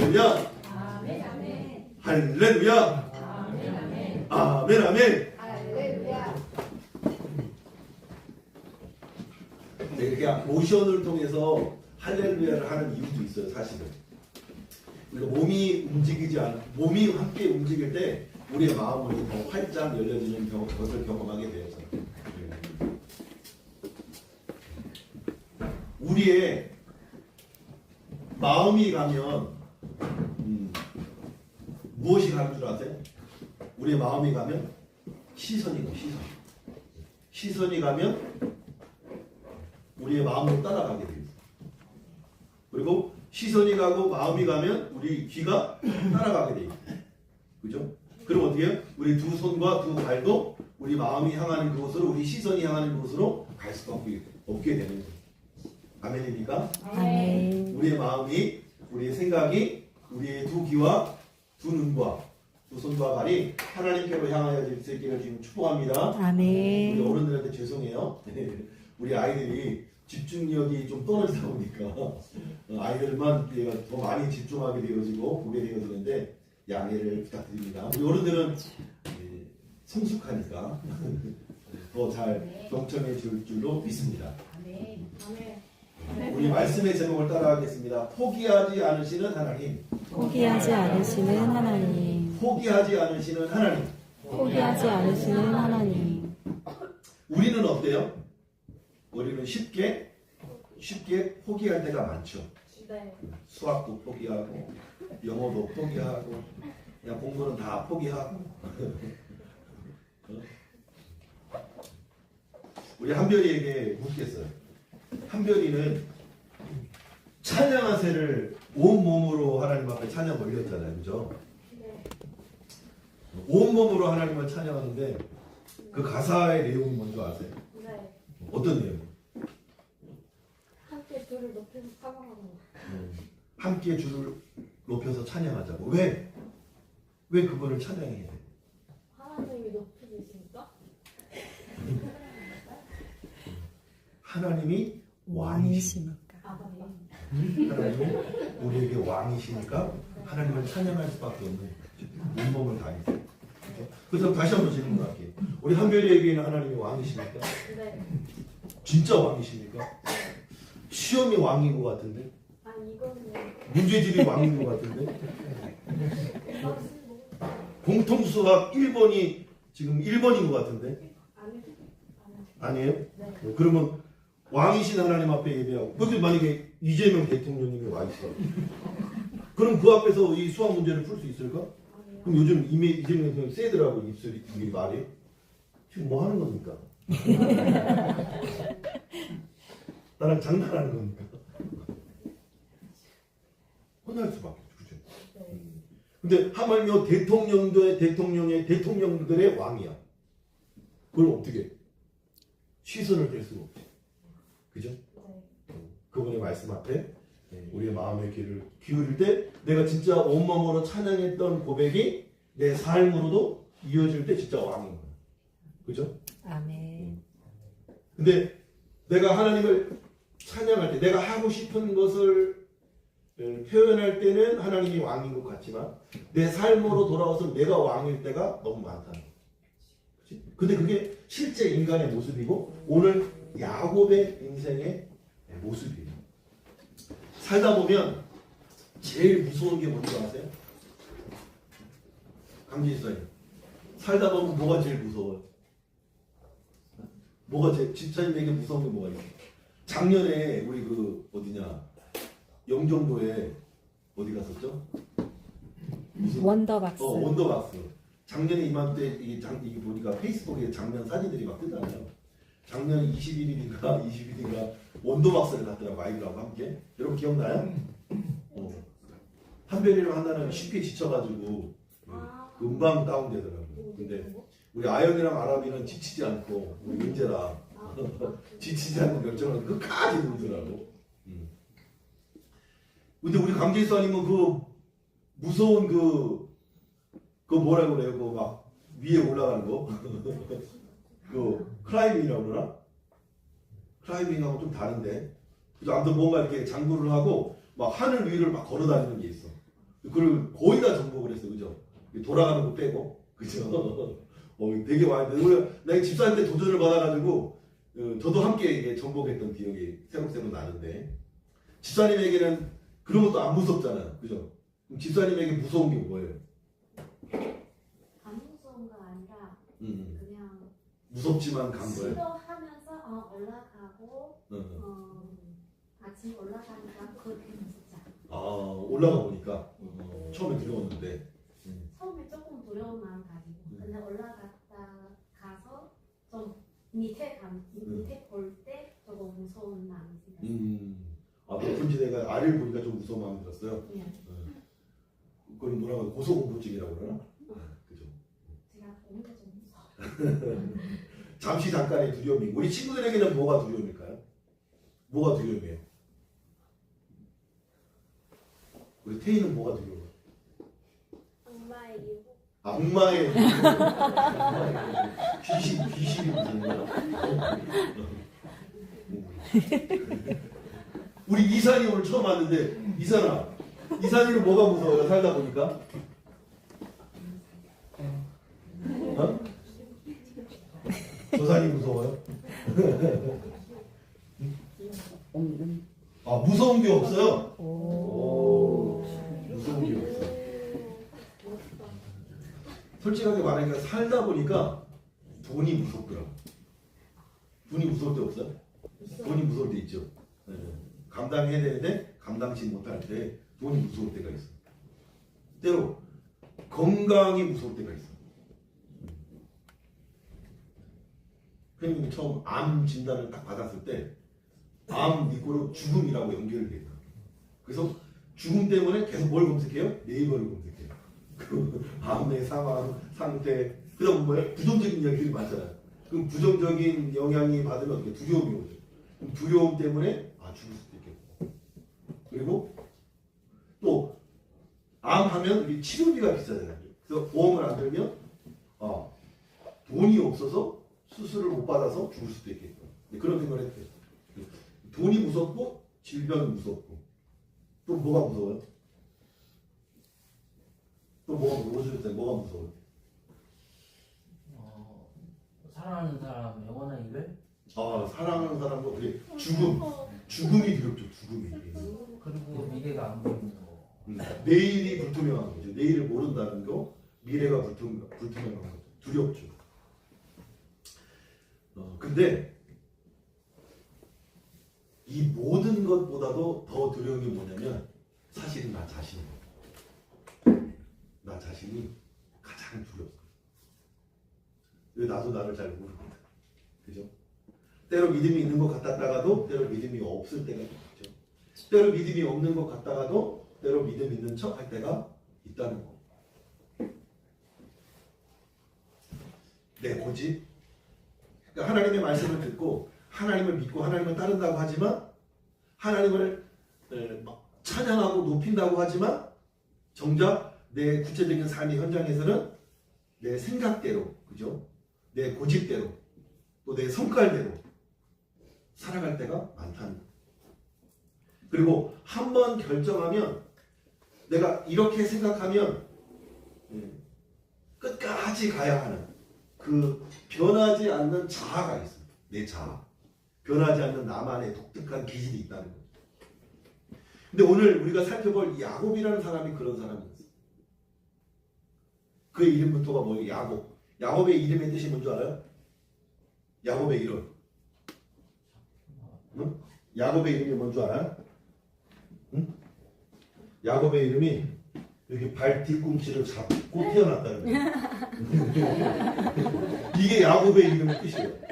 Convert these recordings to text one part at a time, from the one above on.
할렐루야. 아멘 아멘. 할렐루야. 아멘 아멘. 아멘 아멘. 할렐루야. 네, 이렇게 모션을 통해서 할렐루야를 하는 이유도 있어요, 사실은. 그러니까 몸이 함께 움직일 때 우리의 마음이 더 활짝 열려지는 것을 경험하게 되어서. 우리의 마음이 가면 무엇이 가는 줄 아세요? 우리의 마음이 가면 시선이 가, 시선이 가면 우리의 마음으로 따라가게 돼요. 그리고 시선이 가고 마음이 가면 우리 귀가 따라가게 돼요. 그죠? 그럼 어떻게 해요? 우리 두 손과 두 발도 우리 마음이 향하는 그곳으로, 우리 시선이 향하는 그곳으로 갈 수밖에 없게 되는 거예요. 아멘입니까? 아멘. 우리의 마음이, 우리의 생각이, 우리의 두 귀와 두 눈과 두 손과 발이 하나님께로 향하여 질 있기를 지금 축복합니다. 아멘. 우리 어른들한테 죄송해요. 우리 아이들이 집중력이 좀 떨어지다 보니까 아이들만 더 많이 집중하게 되어지고 보게 되어지는데 양해를 부탁드립니다. 우리 어른들은 성숙하니까 더 잘 경청해 줄 줄로 믿습니다. 아멘. 아멘. 우리 말씀의 제목을 따라하겠습니다. 포기하지 않으시는 하나님. 포기하지 않으시는 하나님. 포기하지 않으시는 하나님. 포기하지 않으시는 하나님. 우리는 어때요? 우리는 쉽게 포기할 때가 많죠. 네. 수학도 포기하고 영어도 포기하고 그냥 공부는 다 포기하고. 우리 한별이에게 묻겠어요. 한별이는 찬양하세를 온몸으로 하나님 앞에 찬양 올렸잖아요. 그죠? 네. 온몸으로 하나님을 찬양하는데 그 가사의 내용이 뭔지 아세요? 네. 어떤 내용? 함께 둘을 높여서 사랑하는 거. 함께 주를 높여서 찬양하자고. 왜? 왜 그거를 찬양해야 돼? 하나님이 높이 계시니까? 하나님이 왕이시니까. 왕이시니까. 아, 맞다. 하나님이 우리에게 왕이시니까 하나님을 찬양할 수밖에 없는 온몸을 다해서. 그래서 다시 한번 질문할게요. 우리 한별이에게는 하나님이 왕이십니까? 네. 진짜 왕이십니까? 시험이 왕인 것 같은데? 아니, 이거는 문제집이 왕인 것 같은데? 박스 뭐. 공통수학 1번이 지금 1번인 것 같은데? 아니. 아니에요? 네. 그러면 왕이신 하나님 앞에 예배하고, 근데 만약에 이재명 대통령님이 와 있어. 그럼 그 앞에서 이 수학 문제를 풀 수 있을까? 아니요. 그럼 요즘 이재명 대통령 세더라고, 입술이 말이. 지금 뭐 하는 겁니까? 나랑 장난하는 겁니까? 혼날 수밖에 없죠. 그죠? 네. 근데 하물며 대통령들의 왕이야. 그걸 어떻게 시선을 뗄 수가 없지. 그죠? 네. 그분의 말씀 앞에 우리의 마음의 귀를 기울일 때 내가 진짜 온몸으로 찬양했던 고백이 내 삶으로도 이어질 때 진짜 왕인 거야. 그죠? 아멘. 근데 내가 하나님을 찬양할 때 내가 하고 싶은 것을 표현할 때는 하나님이 왕인 것 같지만 내 삶으로 돌아와서 내가 왕일 때가 너무 많다는 거야. 그치? 근데 그게 실제 인간의 모습이고 오늘 야곱의 인생의 모습이에요. 살다 보면 제일 무서운 게 뭔지 아세요? 강진수님, 살다 보면 뭐가 제일 무서워요? 뭐가 제일 집사님에게 무서운 게 뭐가 있어요? 작년에 우리 그 어디냐 영종도에 어디 갔었죠? 무슨 원더박스. 원더박스. 작년에 이맘때 이게 보니까 페이스북에 작년 사진들이 막 뜨잖아요. 작년 21일인가 20일인가 원더박스를 갔더라고, 아이들하고 함께. 여러분 기억나요? 한별이랑 한나는 쉽게 지쳐가지고 금방 다운되더라고요. 근데 우리 아연이랑 아람이는 지치지 않고 우리 은재랑 지치지 않고 결정을 끝까지 놀더라고. 근데 우리 강제수아님은 그 무서운 그 뭐라고 그래요? 그 막 위에 올라가는 거. 그 클라이밍이라고 그러나? 클라이밍하고 좀 다른데. 그죠? 아무튼 뭔가 이렇게 장구를 하고 막 하늘 위를 막 걸어 다니는 게 있어. 그걸 거의 다 정복을 했어, 그죠? 돌아가는 거 빼고, 그죠? 되게 많이. 내가 집사한테 도전을 받아가지고 저도 함께 이게 정복했던 기억이 새록새록 나는데 집사님에게는 그런 것도 안 무섭잖아요, 그죠? 그럼 집사님에게 무서운 게 뭐예요? 안 무서운 거 아니라 그냥 무섭지만 간 거예요. 시도하면서 올라가고 아침 올라가니까 그렇게 무섭지 않아. 올라가 보니까 처음에 두려웠는데 처음에 조금 두려운 마음 가지고 근데 올라갔다 가서 좀 밑에 볼 때 조금 무서운 마음이 생겼어요. 높은 지대가 아래를 보니까 좀 무서운 마음이 들었어요. 네. 그건 뭐라고 고소공포증이라고 그러나? 그죠? 제가 보니까 좀 무서워. 잠시 잠깐의 두려움이. 우리 친구들에게는 뭐가 두려움일까요? 뭐가 두려움이에요? 우리 태희는 뭐가 두려워요? 악마의 유혹. 악마의 귀신이 무슨 거야? 우리 이산이 오늘 처음 왔는데 이산이는 뭐가 무서워요? 살다 보니까? 조산이 무서워요? 무서운 게 없어요? 무서운 게 없어요. 솔직하게 말하니까 살다 보니까 돈이 무섭더라고. 돈이 무서울 때 없어요? 돈이 무서울 때 있죠. 네. 감당해야 되는데 감당치 못할 때 돈이 무서울 때가 있어. 때로 건강이 무서울 때가 있어. 형님이 처음 암 진단을 딱 받았을 때 암 이꼬르 죽음이라고 연결돼요. 그래서 죽음 때문에 계속 뭘 검색해요? 네이버를 검색해요. 그 암의 상황, 상태, 그다음 뭐예요? 부정적인 이야기들이 많잖아요. 그럼 부정적인 영향이 받으면 어떻게 두려움이 오죠. 그럼 두려움 때문에 죽을 수도 있겠고. 그리고 또 암하면 이 치료비가 비싸잖아요. 그래서 보험을 안 들면 돈이 없어서 수술을 못 받아서 죽을 수도 있겠고. 그런 생각을 했대요. 돈이 무섭고 질병이 무섭고 또 뭐가 무서워요? 또 뭐가 무서워요? 사랑하는 사람 영원한 이별? 사랑하는 사람도 그게 죽음이 두렵죠. 죽음이. 그리고 미래가 안 보이는 거. 내일이 불투명한 거죠. 내일을 모른다는 거, 미래가 불투명한 거 두렵죠. 근데 이 모든 것보다도 더 두려운 게 뭐냐면 사실은 나 자신이에요. 나 자신이 가장 두렵다. 왜 나도 나를 잘 모르거든. 그죠? 때로 믿음이 있는 것 같았다가도 때로 믿음이 없을 때가 있죠. 때로 믿음이 없는 것 같다가도 때로 믿음 있는 척 할 때가 있다는 거. 내 고집. 그러니까 하나님의 말씀을 듣고 하나님을 믿고 하나님을 따른다고 하지만 하나님을 찬양하고 높인다고 하지만 정작 내 구체적인 삶의 현장에서는 내 생각대로, 그죠? 내 고집대로 또 내 성깔대로 살아갈 때가 많다는 거예요. 그리고 한 번 결정하면 내가 이렇게 생각하면 끝까지 가야 하는 그 변하지 않는 자아가 있습니다. 내 자아. 변하지 않는 나만의 독특한 기질이 있다는 거죠. 근데 오늘 우리가 살펴볼 야곱이라는 사람이 그런 사람이었어요. 그의 이름부터가 뭐예요? 야곱. 야곱의 이름의 뜻이 뭔지 알아요? 야곱의 이름. 응? 야곱의 이름이 뭔지 알아요? 응? 야곱의 이름이 이렇게 발 뒤꿈치를 잡고 태어났다는 거예요. 이게 야곱의 이름의 뜻이에요.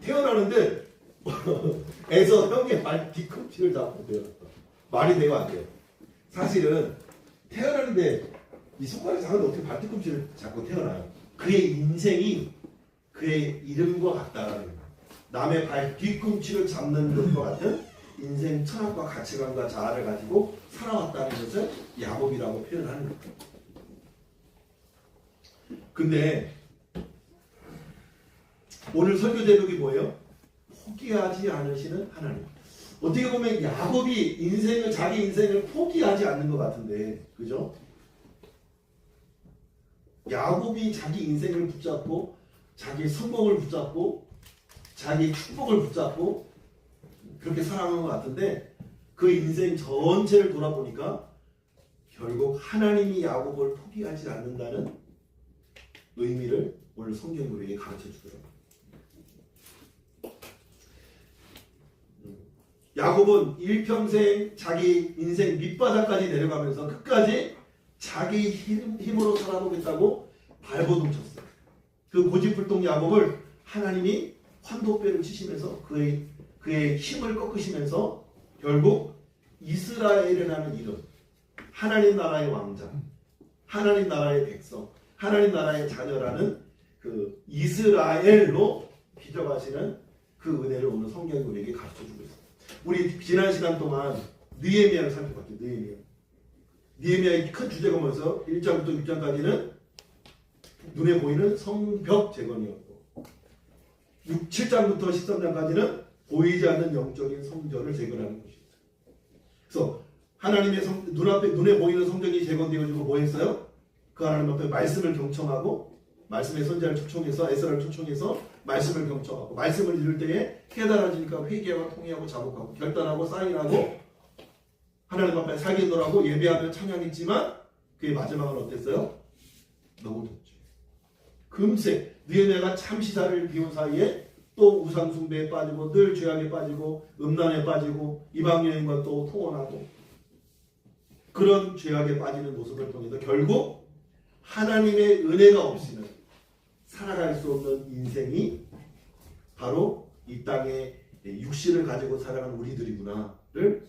태어나는데 에서 형의 발 뒤꿈치를 잡고 태어났다. 말이 돼요, 안 돼요? 사실은 태어나는데 이 손가락이 작은데 어떻게 발 뒤꿈치를 잡고 태어나요? 그의 인생이 그의 이름과 같다라는 거예요. 남의 발 뒤꿈치를 잡는 것과 같은 인생 철학과 가치관과 자아를 가지고 살아왔다는 것을 야곱이라고 표현하는 거예요. 근데 오늘 설교 제목이 뭐예요? 포기하지 않으시는 하나님. 어떻게 보면 야곱이 자기 인생을 포기하지 않는 것 같은데, 그죠? 야곱이 자기 인생을 붙잡고, 자기 성공을 붙잡고, 자기 축복을 붙잡고, 그렇게 살아가는 것 같은데, 그 인생 전체를 돌아보니까, 결국 하나님이 야곱을 포기하지 않는다는 의미를 오늘 성경이 우리에게 가르쳐 주더라고요. 야곱은 일평생 자기 인생 밑바닥까지 내려가면서 끝까지 자기 힘으로 살아보겠다고 발버둥 쳤어요. 그 고집불통 야곱을 하나님이 환도뼈를 치시면서 그의 힘을 꺾으시면서 결국 이스라엘이라는 이름, 하나님 나라의 왕자, 하나님 나라의 백성, 하나님 나라의 자녀라는 그 이스라엘로 빚어가시는 그 은혜를 오늘 성경이 우리에게 가르쳐주고 있습니다. 우리 지난 시간 동안 느헤미야를 살펴봤죠. 느헤미야의 큰 주제가 뭐여서 1장부터 6장까지는 눈에 보이는 성벽 재건이었고 7장부터 13장까지는 보이지 않는 영적인 성전을 재건하는 것이었어요. 그래서 하나님의 눈에 보이는 성전이 재건되어지고 뭐 했어요? 그 하나님 앞에 말씀을 경청하고 말씀의 선자를 초청해서 에스라를 초청해서 말씀을 경청하고 말씀을 들을 때에 깨달아지니까 회개하고 통회하고 자복하고 결단하고 사인하고 하나님 앞에 살기도하고 예배하며 찬양했지만 그의 마지막은 어땠어요? 넘어졌죠. 금세 느헤미야가 참시사를 비운 사이에 또 우상숭배에 빠지고 늘 죄악에 빠지고 음란에 빠지고 이방 여인과 또 통혼하고 그런 죄악에 빠지는 모습을 통해서 결국 하나님의 은혜가 없이는 살아갈 수 없는 인생이 바로 이 땅에 육신을 가지고 살아가는 우리들이구나를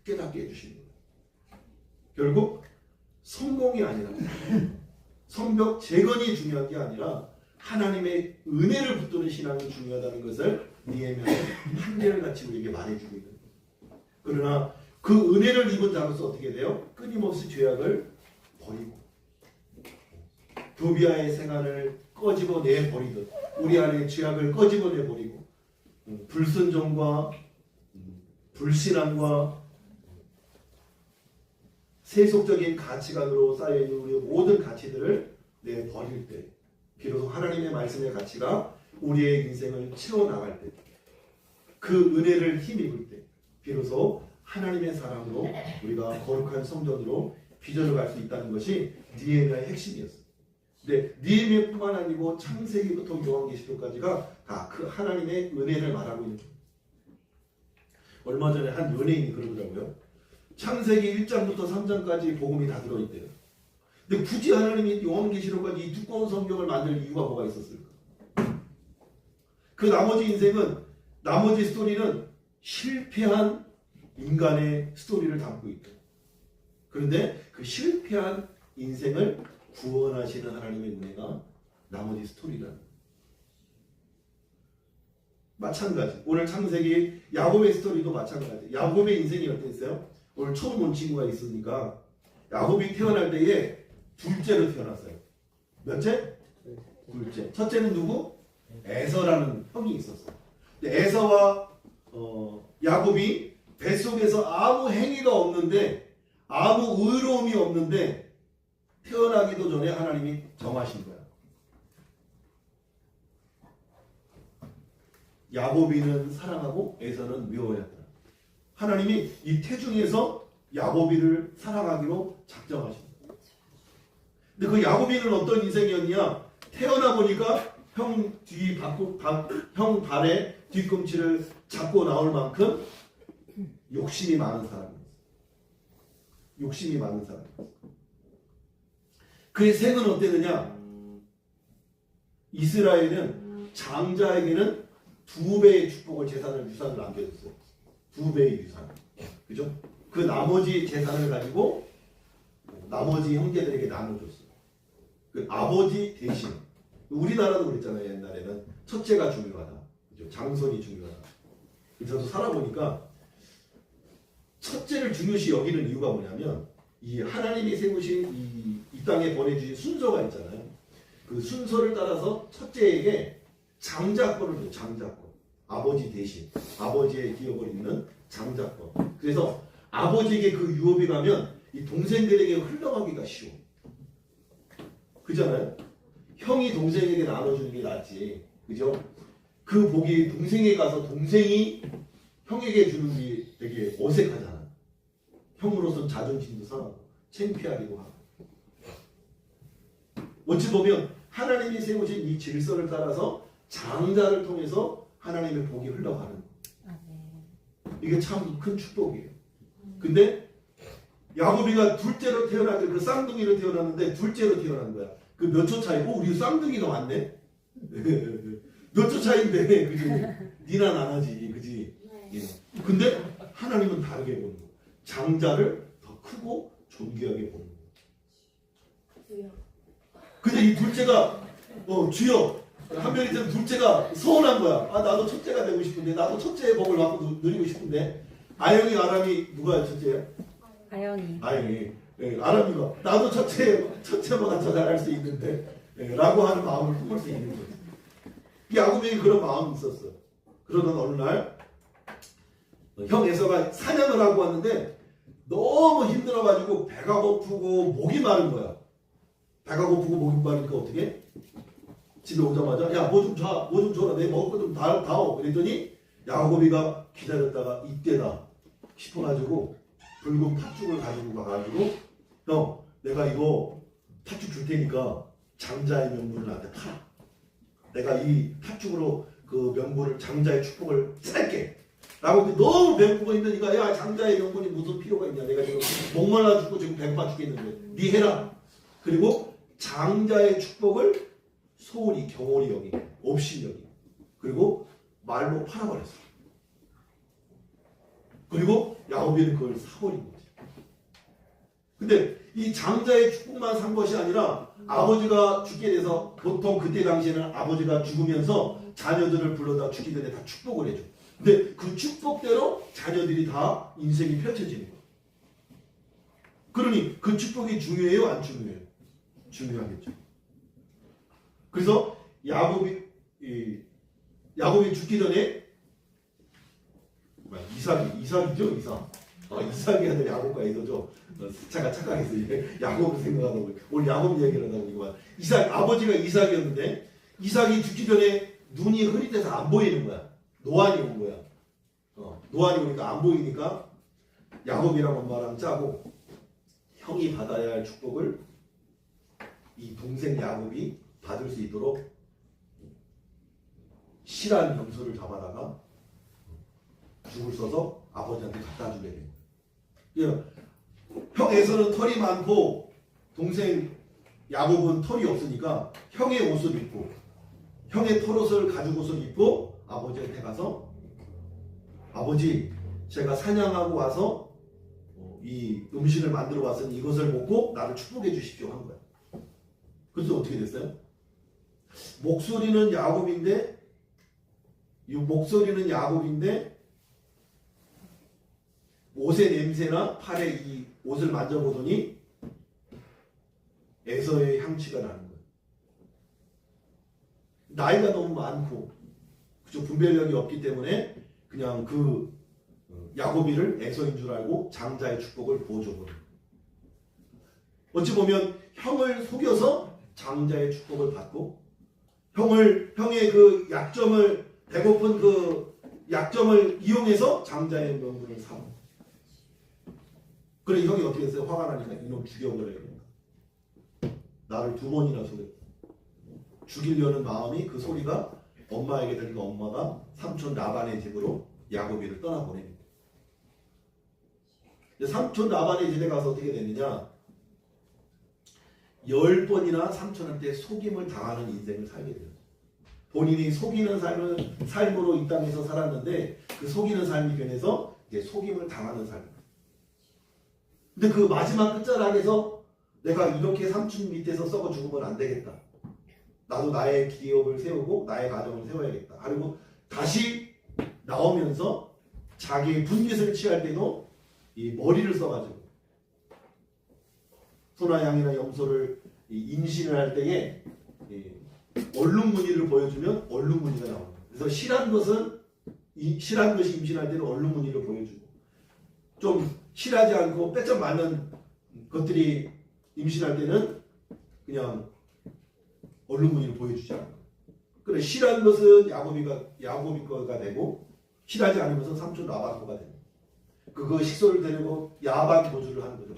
깨닫게 해주시는 거예요. 결국 성공이 아니라 성벽 재건이 중요한 게 아니라 하나님의 은혜를 붙드는 신앙이 중요하다는 것을 느헤미야는 한계를 같이 우리에게 말해주고 있는 거예요. 그러나 그 은혜를 입은 자로서 어떻게 돼요? 끊임없이 죄악을 버리고 도비아의 생활을 꺼집어내 버리듯 우리 안에 죄악을 꺼집어내 버리고 불순종과 불신앙과 세속적인 가치관으로 쌓여있는 우리의 모든 가치들을 내버릴 때 비로소 하나님의 말씀의 가치가 우리의 인생을 채워나갈 때 그 은혜를 힘입을 때 비로소 하나님의 사람으로 우리가 거룩한 성전으로 빚어져 갈 수 있다는 것이 느헤미야의 핵심이었어요. 근데 느헤미야뿐만 아니고 창세기부터 요한계시록까지가 다 그 하나님의 은혜를 말하고 있는 거예요. 얼마 전에 한 연예인이 그러더라고요. 창세기 1장부터 3장까지 복음이 다 들어있대요. 근데 굳이 하나님이 요한계시록까지 이 두꺼운 성경을 만들 이유가 뭐가 있었을까? 그 나머지 인생은 나머지 스토리는 실패한 인간의 스토리를 담고 있다. 그런데 그 실패한 인생을 구원하시는 하나님의 은혜가 나머지 스토리라는 거예요. 마찬가지. 오늘 창세기 야곱의 스토리도 마찬가지. 야곱의 인생이 어땠어요? 오늘 처음 온 친구가 있으니까 야곱이 태어날 때에 둘째로 태어났어요. 몇째? 둘째. 첫째는 누구? 에서라는 형이 있었어요. 근데 에서와 야곱이 뱃속에서 아무 행위가 없는데 아무 의로움이 없는데 태어나기도 전에 하나님이 정하신 거야. 야곱이는 사랑하고 에서는 미워했다. 하나님이 이 태중에서 야곱이를 사랑하기로 작정하신 거야. 근데 그 야곱이는 어떤 인생이었냐? 태어나 보니까 형 발에 뒤꿈치를 잡고 나올 만큼 욕심이 많은 사람이었어요. 욕심이 많은 사람이었어요. 그의 생은 어땠느냐? 이스라엘은 장자에게는 2배의 축복을 유산을 남겨줬어요. 2배의 유산. 그죠? 그 나머지 재산을 가지고 나머지 형제들에게 나눠줬어요. 그 아버지 대신. 우리나라도 그랬잖아요. 옛날에는 첫째가 중요하다. 그죠? 장손이 중요하다. 저도 살아보니까 첫째를 중요시 여기는 이유가 뭐냐면 이 하나님이 세우신 이 땅에 보내주신 순서가 있잖아요. 그 순서를 따라서 첫째에게 장자권을 줘요. 장자권. 아버지 대신 아버지의 기업을 잇는 장자권. 그래서 아버지에게 그 유업이 가면 이 동생들에게 흘러가기가 쉬워. 그잖아요? 형이 동생에게 나눠주는 게 낫지. 그죠? 그 복이 동생에게 가서 동생이 형에게 주는 게 되게 어색하잖아. 형으로서는 자존심도 상하고 창피하기도 하고. 어찌 보면 하나님이 세우신 이 질서를 따라서 장자를 통해서 하나님의 복이 흘러가는 거예요. 이게 참 큰 축복이에요. 근데 야곱이가 둘째로 태어나길 그 쌍둥이로 태어났는데 둘째로 태어난 거야. 그 몇 초 차이고 우리 쌍둥이가 왔네. 몇 초 차이인데 그지? 니나 나나지 그지? 네. 예. 근데 하나님은 다르게 보는 거야. 장자를 더 크고 존귀하게 보는 거야. 주여. 근데 이 둘째가 주여 한별이 된 둘째가 서운한 거야. 아 나도 첫째가 되고 싶은데 나도 첫째의 복을 받고 누리고 싶은데 아영이 아람이 누가 첫째야? 아영이. 아영이 아람이가 나도 첫째보다 더 잘할 수 있는데 라고 하는 마음을 품을 수 있는 거지. 야곱에게 그런 마음이 있었어. 그러던 어느 날 형 에서가 사냥을 하고 왔는데 너무 힘들어가지고 배가 고프고 목이 마른 거야. 배가 고프고 목이 마르니까 어떻게? 집에 오자마자 야 뭐 좀 자, 뭐 좀 줘라. 내 먹을 거 좀 다오. 그랬더니 야곱이가 기다렸다가 이때다 싶어가지고 붉은 팥죽을 가지고 가가지고 형 내가 이거 팥죽 줄 테니까 장자의 명분을 나한테 팔아. 내가 이 팥죽으로 그 명분을 장자의 축복을 살게. 라고 너무 배고프고 있으니까 야 장자의 명분이 무슨 필요가 있냐. 내가 지금 목말라 죽고 지금 배고파 죽겠는데 네 해라. 그리고 장자의 축복을 소홀히 경홀히 여기 없이 여기 그리고 말로 팔아버렸어. 그리고 야곱이는 그걸 사버린 거지. 근데 이 장자의 축복만 산 것이 아니라 아버지가 죽게 돼서 보통 그때 당시에는 아버지가 죽으면서 자녀들을 불러다 죽기 전에 다 축복을 해줘. 근데 그 축복대로 자녀들이 다 인생이 펼쳐지는 거야. 그러니 그 축복이 중요해요? 안 중요해요? 중요하겠죠. 그래서 야곱이 죽기 전에 이삭이죠? 이삭이 아들 야곱과 에서죠. 착각해서 야곱을 생각하다 보니 오늘 야곱 얘기를 하다 보니까 아버지가 이삭이었는데 이삭이 죽기 전에 눈이 흐릿해서 안 보이는 거야. 노안이 온 거야. 노안이 오니까 안 보이니까 야곱이랑 엄마랑 짜고 형이 받아야 할 축복을 이 동생 야곱이 받을 수 있도록 실한 염소를 잡아다가 죽을 써서 아버지한테 갖다 주게 된 거예요. 형 에서는 털이 많고 동생 야곱은 털이 없으니까 형의 옷을 입고 형의 털옷을 가죽옷을 입고 아버지한테 가서 아버지 제가 사냥하고 와서 이 음식을 만들어 왔으니 이것을 먹고 나를 축복해 주십시오 한 거야. 그래서 어떻게 됐어요? 목소리는 야곱인데 옷의 냄새나 팔에 이 옷을 만져보더니 에서의 향취가 나는 거예요. 나이가 너무 많고 그죠? 분별력이 없기 때문에 그냥 그 야곱이를 에서인 줄 알고 장자의 축복을 보여줘버린 거예요. 어찌 보면 형을 속여서 장자의 축복을 받고 형의 그 약점을 배고픈 그 약점을 이용해서 장자의 명분을 사고 그래 형이 어떻게 했어요? 화가 나니까 이놈 죽여버려야겠다. 나를 2번이나 속였다. 죽이려는 마음이 그 소리가 엄마에게 들리니까 엄마가 삼촌 라반의 집으로 야곱이를 떠나보냅니다. 삼촌 라반의 집에 가서 어떻게 됐느냐 10번이나 삼촌한테 속임을 당하는 인생을 살게 돼요. 본인이 속이는 삶으로 이 땅에서 살았는데 그 속이는 삶이 변해서 이제 속임을 당하는 삶. 근데 그 마지막 끝자락에서 내가 이렇게 삼촌 밑에서 썩어 죽으면 안 되겠다. 나도 나의 기업을 세우고 나의 가정을 세워야겠다. 그리고 다시 나오면서 자기의 분깃을 취할 때도 이 머리를 써가지고 소나 양이나 염소를 임신을 할 때에 얼룩무늬를 보여주면 얼룩무늬가 나옵니다. 그래서 실한 것은 실한 것이 임신할 때는 얼른 무늬를 보여주고 좀 실하지 않고 빼짝 맞는 것들이 임신할 때는 그냥 얼른 무늬를 보여주지 않아요. 그래 실한 것은 야곱이 거가 되고 실하지 않은 것은 삼촌 라반 거가 됩니다. 그 식소를 데리고 야반 도주를 하는 거죠.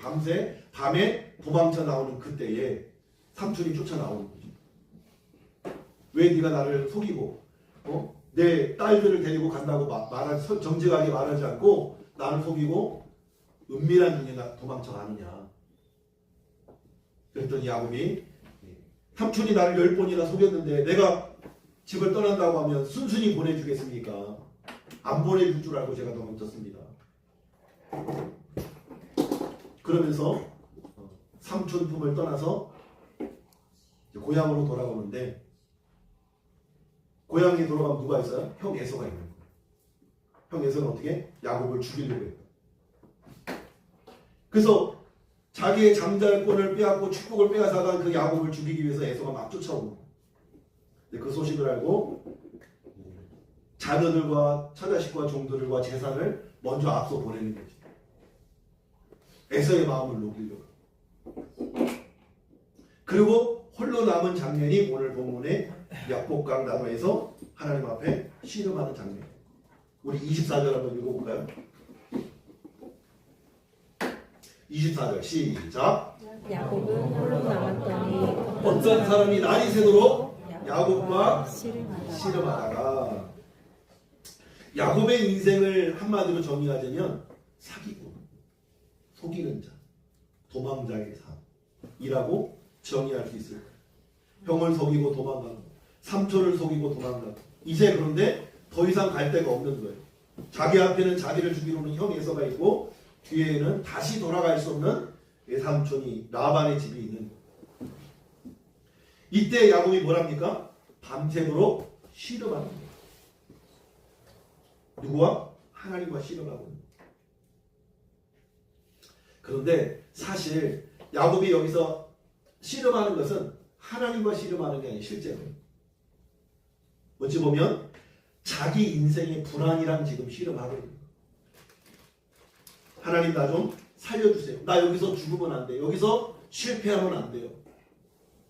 밤에 도망쳐 나오는 그때에 삼촌이 쫓아 나오는 거죠. 왜 네가 나를 속이고 내 딸들을 데리고 간다고 정직하게 말하지 않고 나를 속이고 은밀한 중에 도망쳐 가느냐. 그랬더니 야곱이 삼촌이 나를 10번이나 속였는데 내가 집을 떠난다고 하면 순순히 보내주겠습니까? 안 보내줄 줄 알고 제가 도망쳤습니다. 그러면서 삼촌 품을 떠나서 고향으로 돌아오는데 고향에 돌아가면 누가 있어요? 형 에서가 있는 거예요. 형 에서는 어떻게? 야곱을 죽이려고 했다. 그래서 자기의 잠잘권을 빼앗고 축복을 빼앗아간 그 야곱을 죽이기 위해서 에서가 막 쫓아오는 거예요. 근데 그 소식을 알고 자녀들과 처자식과 종들과 재산을 먼저 앞서 보내는 거죠. 에서의 마음을 녹이려고. 그리고 홀로 남은 장면이 오늘 본문의 약복강 나무에서 하나님 앞에 씨름하는 장면. 우리 24절 한번 읽어볼까요? 24절 시작. 야곱은 홀로 남았더니 어떤 사람이 날이 새도록 야곱과 씨름하다가 씨름하다가 야곱의 인생을 한마디로 정의하자면 사기꾼, 속이는 자, 도망자의 삶이라고 정의할 수 있을 거예요. 형을 속이고 도망가고 삼촌을 속이고 도망가고 이제 그런데 더 이상 갈 데가 없는 거예요. 자기 앞에는 자기를 죽이려는 형 에서가 있고 뒤에는 다시 돌아갈 수 없는 외삼촌이 라반의 집이 있는 거예요. 이때 야곱이 뭐랍니까? 밤새도록 씨름하는 거예요. 누구와? 하나님과 씨름하고 있는 거예요. 그런데 사실 야곱이 여기서 씨름하는 것은 하나님과 씨름하는 게 아니라 실제로 어찌 보면 자기 인생의 불안이랑 지금 씨름하고 있는 거예요. 하나님 나 좀 살려주세요. 나 여기서 죽으면 안 돼요. 여기서 실패하면 안 돼요.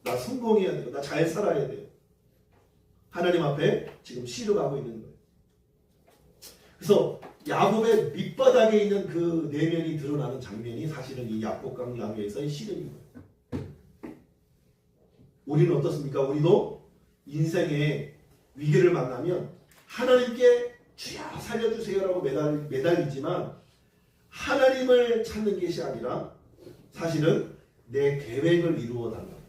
나 성공해야 돼요. 나 잘 살아야 돼요. 하나님 앞에 지금 씨름하고 있는 거예요. 그래서 야곱의 밑바닥에 있는 그 내면이 드러나는 장면이 사실은 이 약복강 나무에서의 씨름인 거예요. 우리는 어떻습니까? 우리도 인생의 위기를 만나면 하나님께 주여 살려주세요라고 매달리지만 하나님을 찾는 것이 아니라 사실은 내 계획을 이루어달라고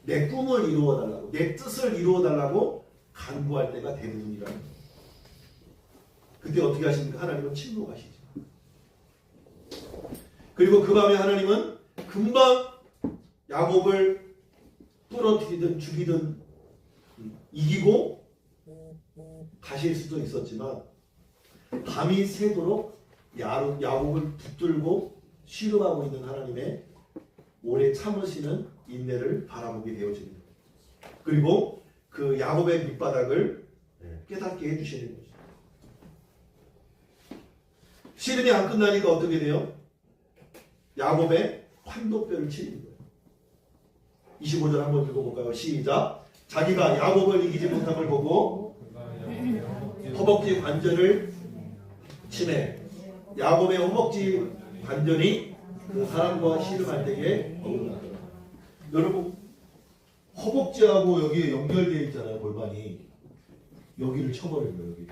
내 꿈을 이루어달라고 내 뜻을 이루어달라고 간구할 때가 대부분이라는 거예요. 그때 어떻게 하십니까? 하나님은 침묵하시죠. 그리고 그 밤에 하나님은 금방 야곱을 부러뜨리든 죽이든 이기고 가실 수도 있었지만 밤이 새도록 야곱을 붙들고 씨름하고 있는 하나님의 오래 참으시는 인내를 바라보게 되어집니다. 그리고 그 야곱의 밑바닥을 깨닫게 해주시는 거죠. 씨름이 안 끝나니까 어떻게 돼요? 야곱의 환도뼈를 치는 거예요. 25절 한번 읽어볼까요? 시작. 자기가 야곱을 이기지 못한 걸 보고 허벅지 관절을 치매 야곱의 허벅지 관절이 그 사람과 씨름할 때에 어긋났다. 여러분 허벅지하고 여기에 연결되어 있잖아요. 골반이 여기를 쳐버린 거예요. 여기.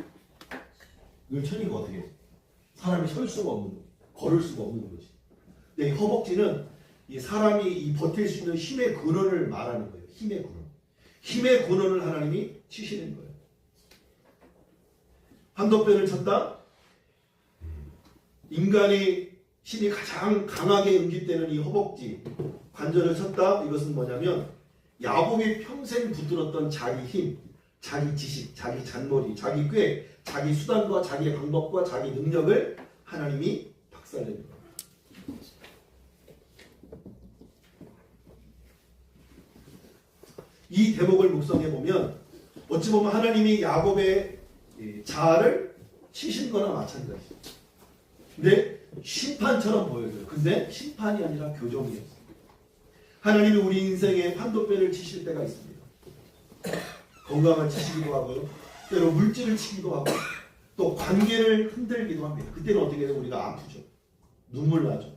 이걸 쳐니까 어떻게 해? 사람이 설 수가 없는 거예요. 걸을 수가 없는 거지. 근데 이 허벅지는 이 사람이 버틸 수 있는 힘의 근원을 말하는 거예요. 힘의 근원. 힘의 근원을 하나님이 치시는 거예요. 환도뼈를 쳤다. 인간의 힘이 가장 강하게 응집되는 이 허벅지 관절을 쳤다. 이것은 뭐냐면 야곱이 평생 붙들었던 자기 힘, 자기 지식, 자기 잔머리, 자기 꾀, 자기 수단과 자기 방법과 자기 능력을 하나님이 박살내는 거예요. 이 대목을 묵상해 보면 어찌 보면 하나님이 야곱의 자아를 치신 거나 마찬가지. 근데 심판처럼 보여져요. 근데 심판이 아니라 교정이었어요. 하나님이 우리 인생에 환도뼈를 치실 때가 있습니다. 건강을 치시기도 하고요. 때로 물질을 치기도 하고 또 관계를 흔들기도 합니다. 그때는 어떻게 해요? 우리가 아프죠. 눈물 나죠.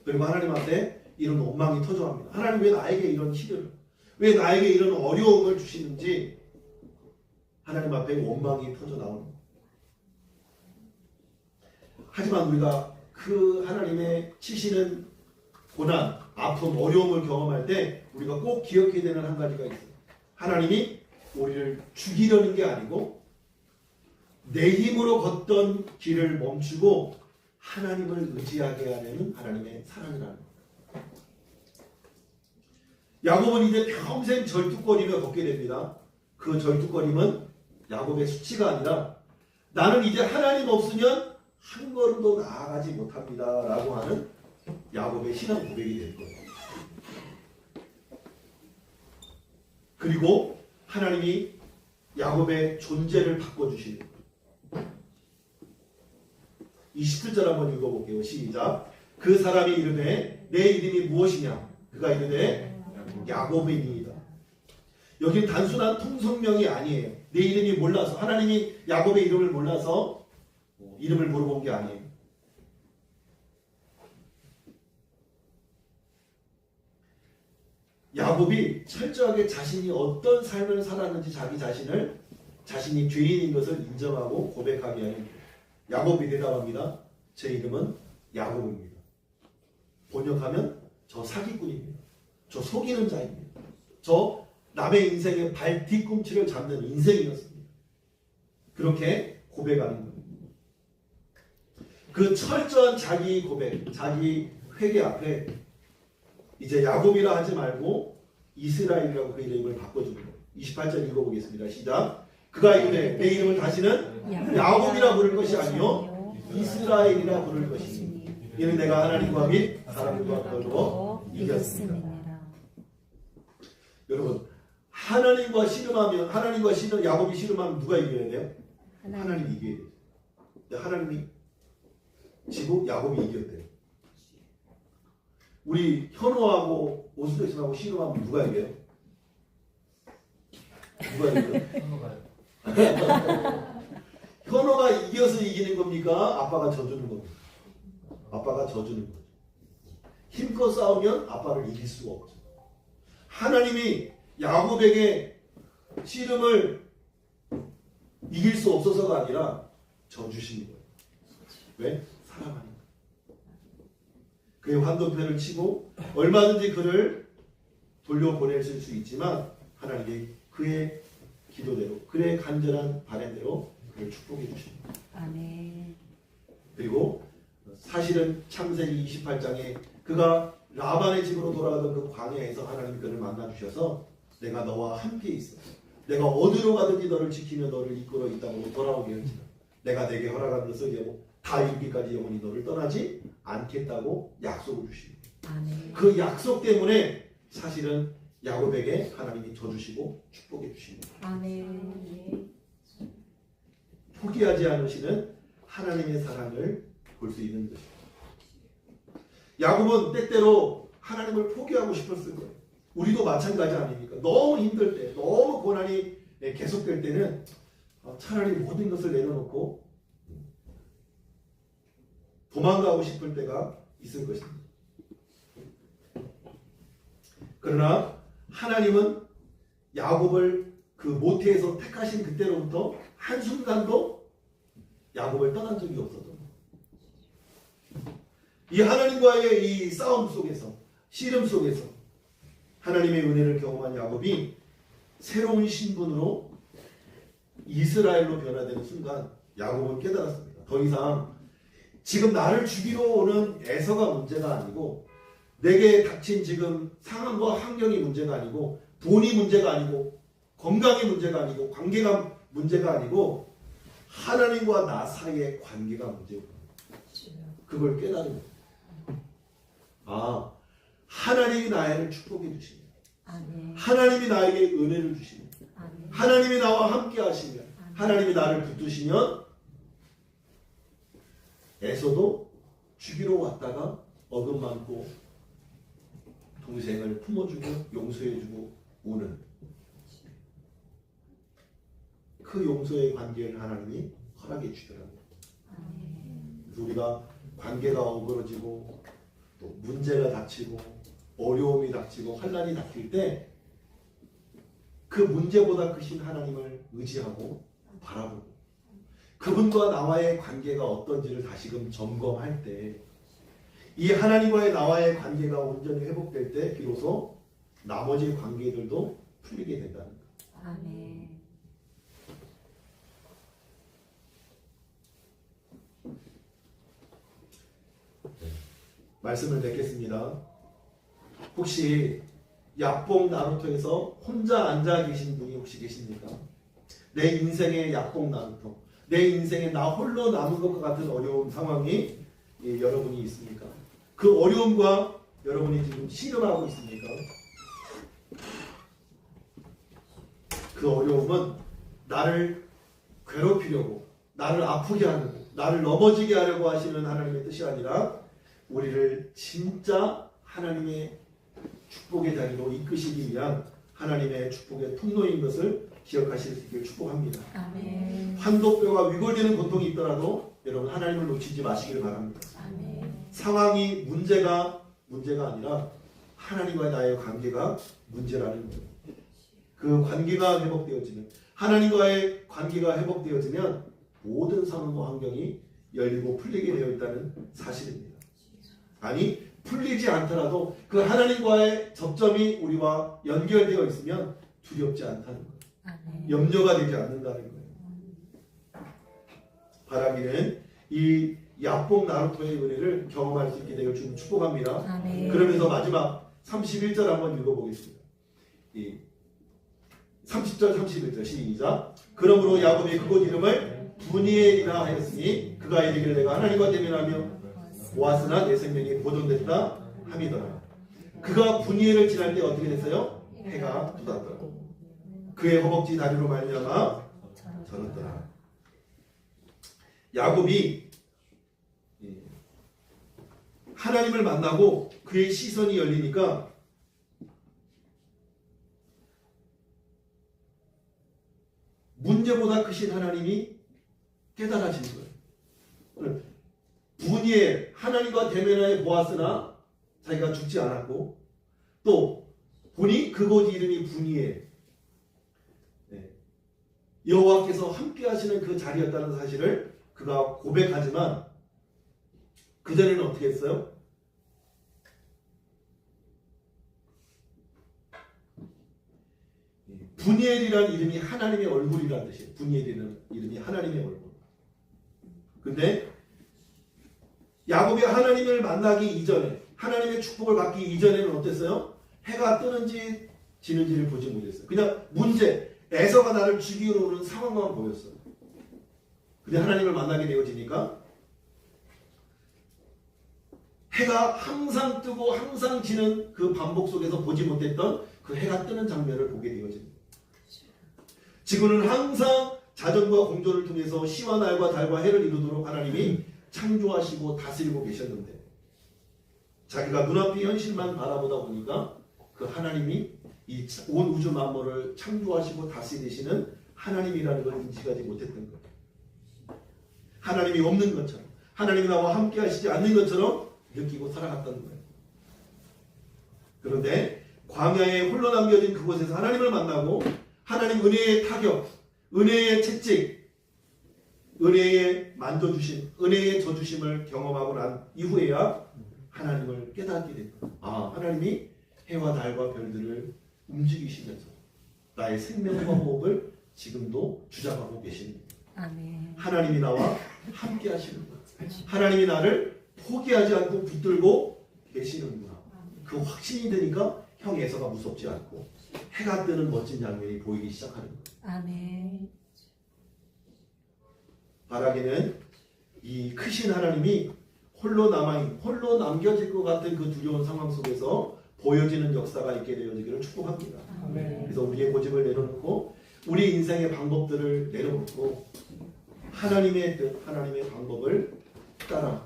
그리고 하나님 앞에 이런 원망이 터져갑니다. 하나님 왜 나에게 이런 시련을, 왜 나에게 이런 어려움을 주시는지 하나님 앞에 원망이 터져 나옵니다. 하지만 우리가 그 하나님의 치시는 고난, 아픔, 어려움을 경험할 때 우리가 꼭 기억해야 되는 한 가지가 있어요. 하나님이 우리를 죽이려는 게 아니고 내 힘으로 걷던 길을 멈추고 하나님을 의지하게 하는 하나님의 사랑이라는 겁니다. 야곱은 이제 평생 절뚝거리며 걷게 됩니다. 그 절뚝거림은 야곱의 수치가 아니라 나는 이제 하나님 없으면 한 걸음도 나아가지 못합니다 라고 하는 야곱의 신앙 고백이 될 거예요. 그리고 하나님이 야곱의 존재를 바꿔주시는 거예요. 27절 한번 읽어볼게요. 시작. 그 사람이 이르되 내 이름이 무엇이냐? 그가 이르되 야곱이니이다. 여기는 단순한 통성명이 아니에요. 내 이름이 몰라서, 하나님이 야곱의 이름을 몰라서 이름을 물어본 게 아니에요. 야곱이 철저하게 자신이 어떤 삶을 살았는지 자신이 죄인인 것을 인정하고 고백하게 하는 거예요. 야곱이 대답합니다. 제 이름은 야곱입니다. 번역하면 저 사기꾼입니다. 저 속이는 자입니다. 저 남의 인생의 발 뒤꿈치를 잡는 인생이었습니다. 그렇게 고백하는 거예요. 그 철저한 자기 고백, 자기 회개 앞에 이제 야곱이라 하지 말고 이스라엘이라고 그 이름을 바꿔주는 거예요. 28절 읽어보겠습니다. 시작. 그가 이르되 내 이름을 다시는 야곱이라 부를 것이 아니요 이스라엘이라 부를 것이니 이는 내가 하나님과 및 사람과 걸고 이겼습니다. 여러분, 하나님과 씨름하면, 야곱이 씨름하면 누가 이겨야 돼요? 하나님이 이겨야 돼요. 하나님이 지고 야곱이 이겼대요. 우리 현호하고 오스도신하고 씨름하면 누가 이겨요? 누가 이겨요? 현호가 이겨서 이기는 겁니까? 아빠가 져주는 겁니까? 아빠가 져주는 거죠. 힘껏 싸우면 아빠를 이길 수가 없죠. 하나님이 야곱에게 씨름을 이길 수 없어서가 아니라 져주시는 거예요. 왜? 사랑하니까. 그의 환도표를 치고 얼마든지 그를 돌려보내실 수 있지만 하나님이 그의 기도대로, 그의 간절한 바람대로 그를 축복해 주십니다. 아멘. 그리고 사실은 창세기 28장에 그가 라반의 집으로 돌아가던 그 광야에서 하나님이 그를 만나 주셔서 내가 너와 함께 있어. 내가 어디로 가든지 너를 지키며 너를 이끌어 이 땅으로 돌아오게 할지라. 내가 내게 허락한 것을 다 이루기까지 영원히 너를 떠나지 않겠다고 약속을 주십니다. 아멘. 그 약속 때문에 사실은 야곱에게 하나님이 져주시고 축복해 주십니다. 아멘. 포기하지 않으시는 하나님의 사랑을 볼 수 있는 것입니다. 야곱은 때때로 하나님을 포기하고 싶었을 거예요. 우리도 마찬가지 아닙니까? 너무 힘들 때, 너무 고난이 계속될 때는 차라리 모든 것을 내려놓고 도망가고 싶을 때가 있을 것입니다. 그러나 하나님은 야곱을 그 모태에서 택하신 그때로부터 한순간도 야곱을 떠난 적이 없었던 거예요. 이 하나님과의 이 싸움 속에서, 씨름 속에서 하나님의 은혜를 경험한 야곱이 새로운 신분으로 이스라엘로 변화되는 순간 야곱은 깨달았습니다. 더 이상 지금 나를 죽이러 오는 에서가 문제가 아니고, 내게 닥친 지금 상황과 환경이 문제가 아니고, 돈이 문제가 아니고, 건강이 문제가 아니고, 관계가 문제가 아니고, 하나님과 나 사이의 관계가 문제고, 그걸 깨달은 거예요. 아, 하나님이 나를 축복해 주시면, 하나님이 나에게 은혜를 주시면, 하나님이 나와 함께 하시면, 하나님이 나를 붙드시면 에서도 죽이러 왔다가 어긋만고 동생을 품어주고 용서해주고 우는 그 용서의 관계를 하나님이 허락해 주더라고요. 그래서 우리가 관계가 어그러지고 또 문제가 닥치고 어려움이 닥치고 환난이 닥칠 때 그 문제보다 크신 하나님을 의지하고 바라보고 그분과 나와의 관계가 어떤지를 다시금 점검할 때 이 하나님과의 나와의 관계가 온전히 회복될 때 비로소 나머지 관계들도 풀리게 된다는 거예요. 아멘. 말씀을 뵙겠습니다. 혹시 약봉 나루토에서 혼자 앉아 계신 분이 혹시 계십니까? 내 인생의 약봉 나루토, 내 인생에 나 홀로 남은 것과 같은 어려운 상황이 여러분이 있습니까? 그 어려움과 여러분이 지금 씨름하고 있습니까? 그 어려움은 나를 괴롭히려고, 나를 아프게 하려고, 나를 넘어지게 하려고 하시는 하나님의 뜻이 아니라 우리를 진짜 하나님의 축복의 자리로 이끄시기 위한 하나님의 축복의 통로인 것을 기억하실 수 있기를 축복합니다. 아멘. 환도뼈가 위골되는 고통이 있더라도 여러분 하나님을 놓치지 마시기를 바랍니다. 아멘. 상황이 문제가 아니라 하나님과의 나의 관계가 문제라는 거예요. 그 관계가 회복되어지면 하나님과의 관계가 회복되어지면 모든 상황과 환경이 열리고 풀리게 되어 있다는 사실입니다. 아니 풀리지 않더라도 그 하나님과의 접점이 우리와 연결되어 있으면 두렵지 않다는 거예요. 아멘. 염려가 되지 않는다는 거예요. 바라기는 이 약봉 나루토의 은혜를 경험할 수 있게 되길 주님 축복합니다. 아멘. 그러면서 마지막 31절 한번 읽어보겠습니다. 30절 31절 시작. 그러므로 야곱이 그곳 이름을 분이엘이라 하였으니 그가 이르기를 내가 하나님과 대면하며 보았으나 내 생명이 보존됐다 함이더라. 그가 분이엘을 지날 때 어떻게 됐어요? 해가 돋았더라. 그의 허벅지 다리로 말미암아 절었더라. 야곱이 하나님을 만나고 그의 시선이 열리니까 문제보다 크신 하나님이 깨달아진 거예요. 분이엘 하나님과 대면하여 보았으나 자기가 죽지 않았고 또 보니 그곳 이름이 분이엘 여호와께서 함께 하시는 그 자리였다는 사실을 그가 고백하지만 그전에는 어떻게 했어요? 분이엘이라는 이름이 하나님의 얼굴이라는 뜻이에요. 분이엘이라는 이름이 하나님의 얼굴. 근데 야곱이 하나님을 만나기 이전에 하나님의 축복을 받기 이전에는 어땠어요? 해가 뜨는지 지는지를 보지 못했어요. 그냥 문제, 에서가 나를 죽이러 오는 상황만 보였어요. 근데 하나님을 만나게 되어지니까 해가 항상 뜨고 항상 지는 그 반복 속에서 보지 못했던 그 해가 뜨는 장면을 보게 되어집니다. 지구는 항상 자전과 공조를 통해서 시와 날과 달과 해를 이루도록 하나님이 창조하시고 다스리고 계셨는데 자기가 눈앞의 현실만 바라보다 보니까 그 하나님이 이 온 우주 만물을 창조하시고 다스리시는 하나님이라는 걸 인식하지 못했던 거예요. 하나님이 없는 것처럼 하나님이 나와 함께 하시지 않는 것처럼 느끼고 살아갔던 거예요. 그런데 광야에 홀로 남겨진 그곳에서 하나님을 만나고 하나님 은혜의 타격, 은혜의 채찍, 은혜의 만져주심, 은혜의 져주심을 경험하고 난 이후에야 하나님을 깨닫게 됩니다. 아, 하나님이 해와 달과 별들을 움직이시면서 나의 생명과 호흡을 지금도 주장하고 계십니다. 아멘. 하나님이 나와 함께 하시는구나. 하나님이 나를 포기하지 않고 붙들고 계시는구나. 그 확신이 되니까 형 에서가 무섭지 않고 해가 뜨는 멋진 장면이 보이기 시작하는 거예요. 아멘. 바라기는 이 크신 하나님이 홀로 남겨질 것 같은 그 두려운 상황 속에서 보여지는 역사가 있게 되어지기를 축복합니다. 아멘. 그래서 우리의 고집을 내려놓고 우리 인생의 방법들을 내려놓고 하나님의 뜻, 하나님의 방법을 따라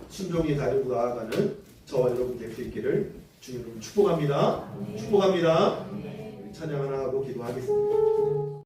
순종이 가지고 나아가는 저와 여러분 될 수 있기를 주님 축복합니다. 축복합니다. 찬양 하나 하고 기도하겠습니다.